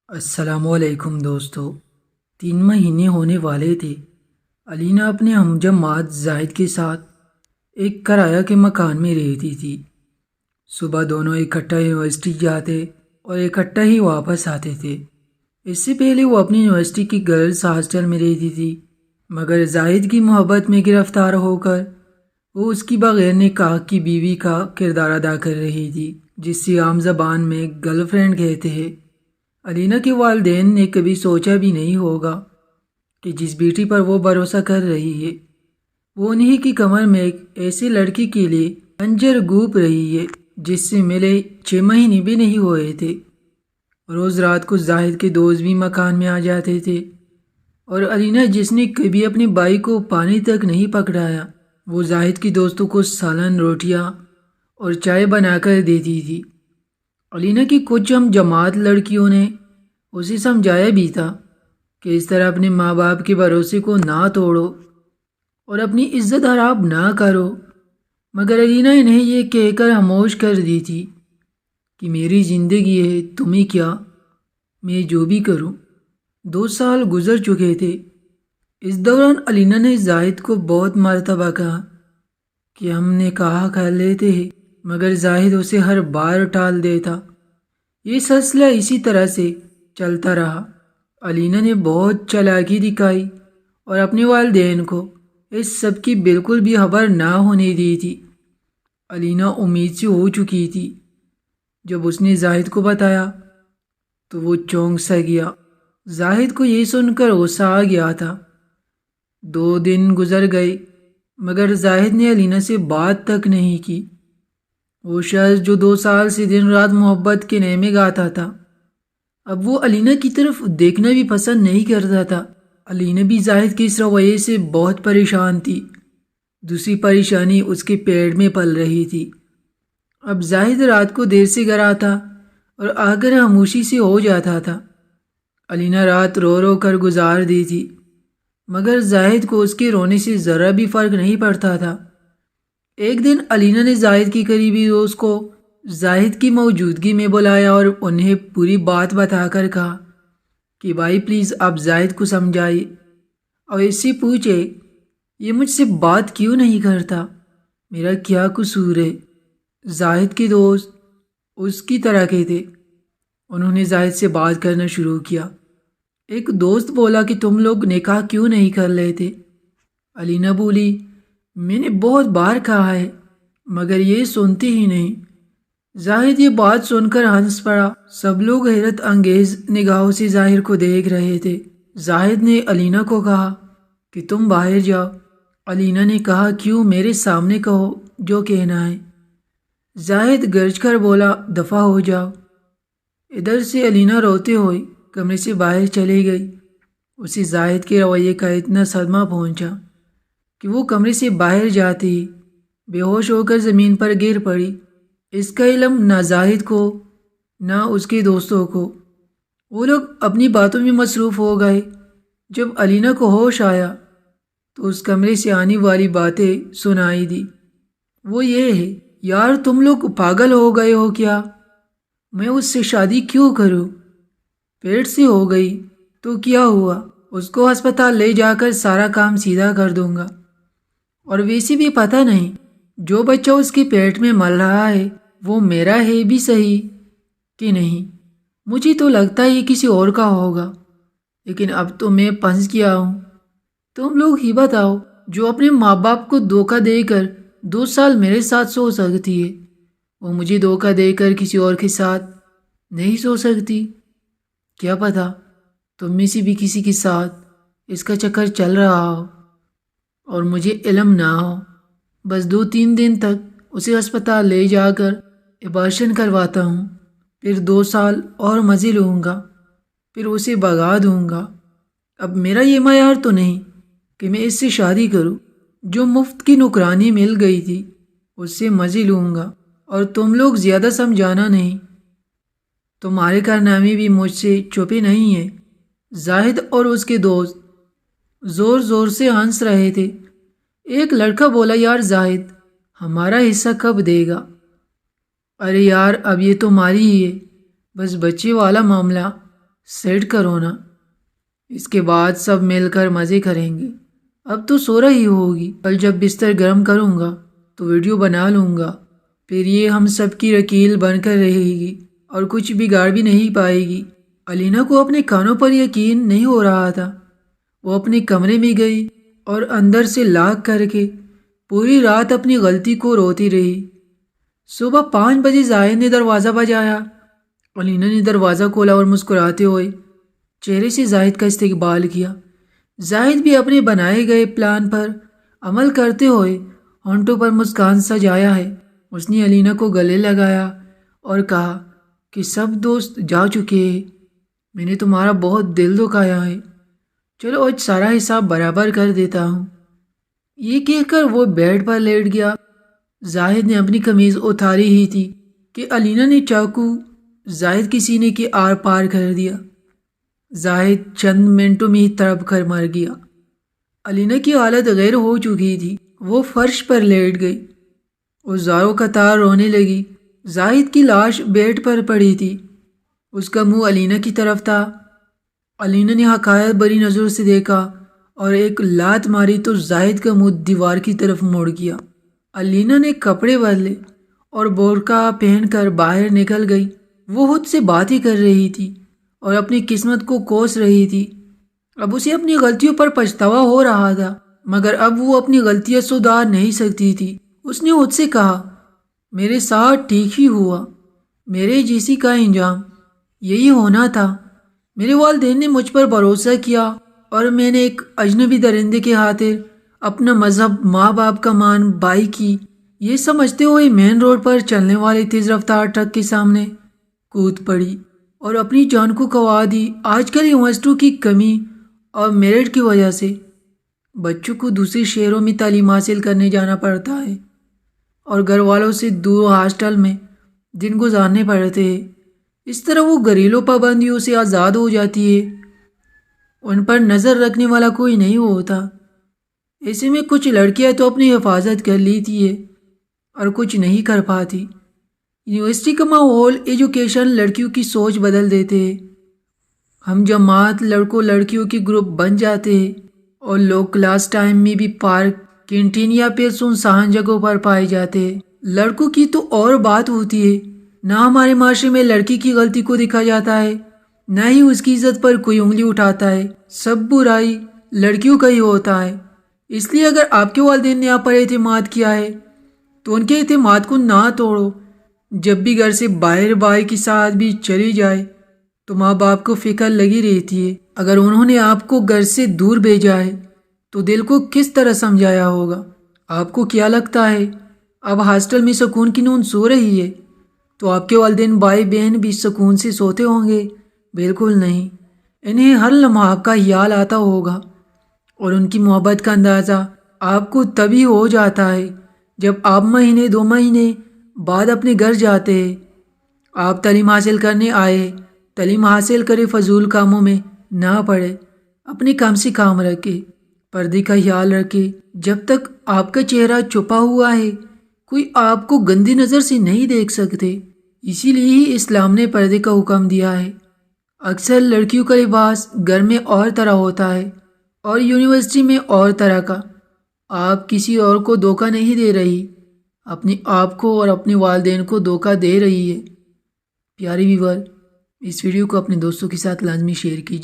السلام علیکم دوستو۔ 3 مہینے ہونے والے تھے۔ علینا اپنے ہمجماعت زاہد کے ساتھ ایک کرایہ کے مکان میں رہتی تھی۔ صبح دونوں اکٹھا یونیورسٹی جاتے اور اکٹھا ہی واپس آتے تھے۔ اس سے پہلے وہ اپنی یونیورسٹی کی گرلز ہاسٹل میں رہتی تھی، مگر زاہد کی محبت میں گرفتار ہو کر وہ اس کی بغیر نکاح کی بیوی کا کردار ادا کر رہی تھی، جس سے عام زبان میں گرل فرینڈ کہتے ہیں۔ علینا کے والدین نے کبھی سوچا بھی نہیں ہوگا کہ جس بیٹی پر وہ بھروسہ کر رہی ہے وہ انہی کی کمر میں ایک ایسے لڑکی کے لیے خنجر گھونپ رہی ہے جس سے ملے 6 مہینے بھی نہیں ہوئے تھے۔ روز رات کو زاہد کے دوست بھی مکان میں آ جاتے تھے، اور علینا جس نے کبھی اپنے بھائی کو پانی تک نہیں پکڑایا، وہ زاہد کے دوستوں کو سالن، روٹیاں اور چائے بنا کر دیتی تھی۔ علینا کی کچھ ہم جماعت لڑکیوں نے اسے سمجھایا بھی تھا کہ اس طرح اپنے ماں باپ کے بھروسے کو نہ توڑو اور اپنی عزت خراب نہ کرو، مگر علینا انہیں یہ کہہ کر خاموش کر دی تھی کہ میری زندگی ہے، تمہیں کیا، میں جو بھی کروں۔ 2 سال گزر چکے تھے۔ اس دوران علینا نے زاہد کو بہت مرتبہ کہا کہ ہم نکاح کر لیتے ہیں، مگر زاہد اسے ہر بار ٹال دیتا۔ یہ سلسلہ اسی طرح سے چلتا رہا۔ علینا نے بہت چالاکی دکھائی اور اپنے والدین کو اس سب کی بالکل بھی خبر نہ ہونے دی تھی۔ علینا امید سے ہو چکی تھی۔ جب اس نے زاہد کو بتایا تو وہ چونک سا گیا۔ زاہد کو یہ سن کر غصہ آ گیا تھا۔ 2 دن گزر گئے، مگر زاہد نے علینا سے بات تک نہیں کی۔ وہ شخص جو 2 سال سے دن رات محبت کے نغمے گاتا تھا، اب وہ علینا کی طرف دیکھنا بھی پسند نہیں کرتا تھا۔ علینا بھی زاہد کے اس رویے سے بہت پریشان تھی۔ دوسری پریشانی اس کے پیٹ میں پل رہی تھی۔ اب زاہد رات کو دیر سے گھر آتا اور آ کر خاموشی سے ہو جاتا تھا۔ علینا رات رو رو کر گزار دی تھی، مگر زاہد کو اس کے رونے سے ذرا بھی فرق نہیں پڑتا تھا۔ ایک دن علینا نے زاہد کی قریبی دوست کو زاہد کی موجودگی میں بلایا اور انہیں پوری بات بتا کر کہا کہ بھائی پلیز آپ زاہد کو سمجھائیے اور اس سے پوچھے یہ مجھ سے بات کیوں نہیں کرتا، میرا کیا قصور ہے۔ زاہد کے دوست اس کی طرح کے تھے۔ انہوں نے زاہد سے بات کرنا شروع کیا۔ ایک دوست بولا کہ تم لوگ نکاح کیوں نہیں کر لیتے؟ علینا بولی میں نے بہت بار کہا ہے، مگر یہ سنتے ہی نہیں۔ زاہد یہ بات سن کر ہنس پڑا۔ سب لوگ حیرت انگیز نگاہوں سے ظاہر کو دیکھ رہے تھے۔ زاہد نے علینا کو کہا کہ تم باہر جاؤ۔ علینا نے کہا کیوں، میرے سامنے کہو جو کہنا ہے۔ زاہد گرج کر بولا دفع ہو جاؤ۔ ادھر سے علینا روتے ہوئے کمرے سے باہر چلی گئی۔ اسے زاہد کے رویے کا اتنا صدمہ پہنچا کہ وہ کمرے سے باہر جاتے ہی بے ہوش ہو کر زمین پر گر پڑی۔ اس کا علم نہ زاہد کو نہ اس کے دوستوں کو۔ وہ لوگ اپنی باتوں میں مصروف ہو گئے۔ جب علینا کو ہوش آیا تو اس کمرے سے آنے والی باتیں سنائی دی۔ وہ یہ ہے، یار تم لوگ پاگل ہو گئے ہو کیا؟ میں اس سے شادی کیوں کروں؟ پیٹ سے ہو گئی تو کیا ہوا، اس کو ہسپتال لے جا کر سارا کام سیدھا کر دوں گا۔ اور ویسے بھی پتہ نہیں جو بچہ اس کے پیٹ میں مل رہا ہے وہ میرا ہے بھی صحیح کہ نہیں، مجھے تو لگتا ہے یہ کسی اور کا ہوگا، لیکن اب تو میں پھنس گیا ہوں۔ تم لوگ ہی بتاؤ، جو اپنے ماں باپ کو دھوکہ دے کر 2 سال میرے ساتھ سو سکتی ہے، وہ مجھے دھوکہ دے کر کسی اور کے ساتھ نہیں سو سکتی؟ کیا پتہ تم میں سے بھی کسی کے ساتھ اس کا چکر چل رہا ہو اور مجھے علم نہ ہو۔ بس 2-3 دن تک اسے ہسپتال لے جا کر ابارشن کرواتا ہوں، پھر 2 سال اور مزے لوں گا، پھر اسے بھگا دوں گا۔ اب میرا یہ معیار تو نہیں کہ میں اس سے شادی کروں۔ جو مفت کی نوکرانی مل گئی تھی اس سے مزے لوں گا، اور تم لوگ زیادہ سمجھانا نہیں، تمہارے کارنامے بھی مجھ سے چھپے نہیں ہیں۔ زاہد اور اس کے دوست زور زور سے ہنس رہے تھے۔ ایک لڑکا بولا یار زاہد، ہمارا حصہ کب دے گا؟ ارے یار اب یہ تمہاری ہی ہے، بس بچے والا معاملہ سیٹ کرو نا، اس کے بعد سب مل کر مزے کریں گے۔ اب تو سو رہی ہوگی، کل جب بستر گرم کروں گا تو ویڈیو بنا لوں گا، پھر یہ ہم سب کی وکیل بن کر رہے گی اور کچھ بگاڑ بھی نہیں پائے گی۔ علینا کو اپنے کانوں پر یقین نہیں ہو رہا تھا۔ وہ اپنے کمرے میں گئی اور اندر سے لاک کر کے پوری رات اپنی غلطی کو روتی رہی۔ صبح 5 بجے زاہد نے دروازہ بجایا۔ علینا نے دروازہ کھولا اور مسکراتے ہوئے چہرے سے زاہد کا استقبال کیا۔ زاہد بھی اپنے بنائے گئے پلان پر عمل کرتے ہوئے ہونٹوں پر مسکان سجایا ہے۔ اس نے علینا کو گلے لگایا اور کہا کہ سب دوست جا چکے ہیں، میں نے تمہارا بہت دل دکھایا ہے، چلو آج سارا حساب برابر کر دیتا ہوں۔ یہ کہہ کر وہ بیڈ پر لیٹ گیا۔ زاہد نے اپنی قمیض اتاری ہی تھی کہ علینا نے چاقو زاہد کے سینے کے آر پار کر دیا۔ زاہد چند منٹوں میں ہی تڑپ کر مر گیا۔ علینا کی حالت غیر ہو چکی تھی، وہ فرش پر لیٹ گئی اور زاروں قطار رونے لگی۔ زاہد کی لاش بیڈ پر پڑی تھی، اس کا منہ علینا کی طرف تھا۔ علینا نے حقارت بری نظر سے دیکھا اور ایک لات ماری تو زاہد کا منہ دیوار کی طرف مڑ گیا۔ علینا نے کپڑے بدلے اور برقع پہن کر باہر نکل گئی۔ وہ خود سے باتیں کر رہی تھی اور اپنی قسمت کو کوس رہی تھی۔ اب اسے اپنی غلطیوں پر پچھتاوا ہو رہا تھا، مگر اب وہ اپنی غلطیاں سدھار نہیں سکتی تھی۔ اس نے خود سے کہا، میرے ساتھ ٹھیک ہی ہوا، میرے جیسی کا انجام یہی ہونا تھا۔ میرے والدین نے مجھ پر بھروسہ کیا اور میں نے ایک اجنبی درندے کے خاطر اپنا مذہب، ماں باپ کا مان، بھائی کی یہ سمجھتے ہوئے مین روڈ پر چلنے والے تیز رفتار ٹرک کے سامنے کود پڑی اور اپنی جان کو گنوا دی۔ آج کل یونیورسٹیوں کی کمی اور میرٹ کی وجہ سے بچوں کو دوسرے شہروں میں تعلیم حاصل کرنے جانا پڑتا ہے اور گھر والوں سے دور ہاسٹل میں دن گزارنے پڑتے ہیں۔ اس طرح وہ گھریلو پابندیوں سے آزاد ہو جاتی ہے، ان پر نظر رکھنے والا کوئی نہیں ہوتا۔ ایسے میں کچھ لڑکیاں تو اپنی حفاظت کر لیتی ہے اور کچھ نہیں کر پاتی۔ یونیورسٹی کا ماحول، ایجوکیشن لڑکیوں کی سوچ بدل دیتے ہیں۔ ہم جماعت لڑکوں لڑکیوں کے گروپ بن جاتے ہیں اور لوگ کلاس ٹائم میں بھی پارک، کینٹین یا پھر سنسان جگہوں پر پائے جاتے ہیں۔ لڑکوں کی تو اور بات ہوتی ہے، نہ ہمارے معاشرے میں لڑکی کی غلطی کو دیکھا جاتا ہے، نہ ہی اس کی عزت پر کوئی انگلی اٹھاتا ہے۔ سب برائی لڑکیوں کا ہی ہوتا ہے۔ اس لیے اگر آپ کے والدین نے آپ پر اعتماد کیا ہے تو ان کے اعتماد کو نہ توڑو۔ جب بھی گھر سے باہر بھائی کے ساتھ بھی چلی جائے تو ماں باپ کو فکر لگی رہتی ہے۔ اگر انہوں نے آپ کو گھر سے دور بھیجا ہے تو دل کو کس طرح سمجھایا ہوگا؟ آپ کو کیا لگتا ہے اب ہاسٹل میں سکون کی نیند سو رہی ہے تو آپ کے والدین بھائی بہن بھی سکون سے سوتے ہوں گے؟ بالکل نہیں، انہیں ہر لمحہ آپ کا خیال آتا ہوگا اور ان کی محبت کا اندازہ آپ کو تبھی ہو جاتا ہے جب آپ مہینے 2 مہینے بعد اپنے گھر جاتے ہیں۔ آپ تعلیم حاصل کرنے آئے، تعلیم حاصل کرے، فضول کاموں میں نہ پڑے، اپنے کام سے کام رکھے، پردے کا خیال رکھے۔ جب تک آپ کا چہرہ چھپا ہوا ہے کوئی آپ کو گندی نظر سے نہیں دیکھ سکتے۔ اسی لیے ہی اسلام نے پردے کا حکم دیا ہے۔ اکثر لڑکیوں کا لباس گھر میں اور طرح ہوتا ہے اور یونیورسٹی میں اور طرح کا۔ آپ کسی اور کو دھوکہ نہیں دے رہی، اپنے آپ کو اور اپنے والدین کو دھوکہ دے رہی ہے۔ پیارے ویور، اس ویڈیو کو اپنے دوستوں کے ساتھ لازمی شیئر کیجیے۔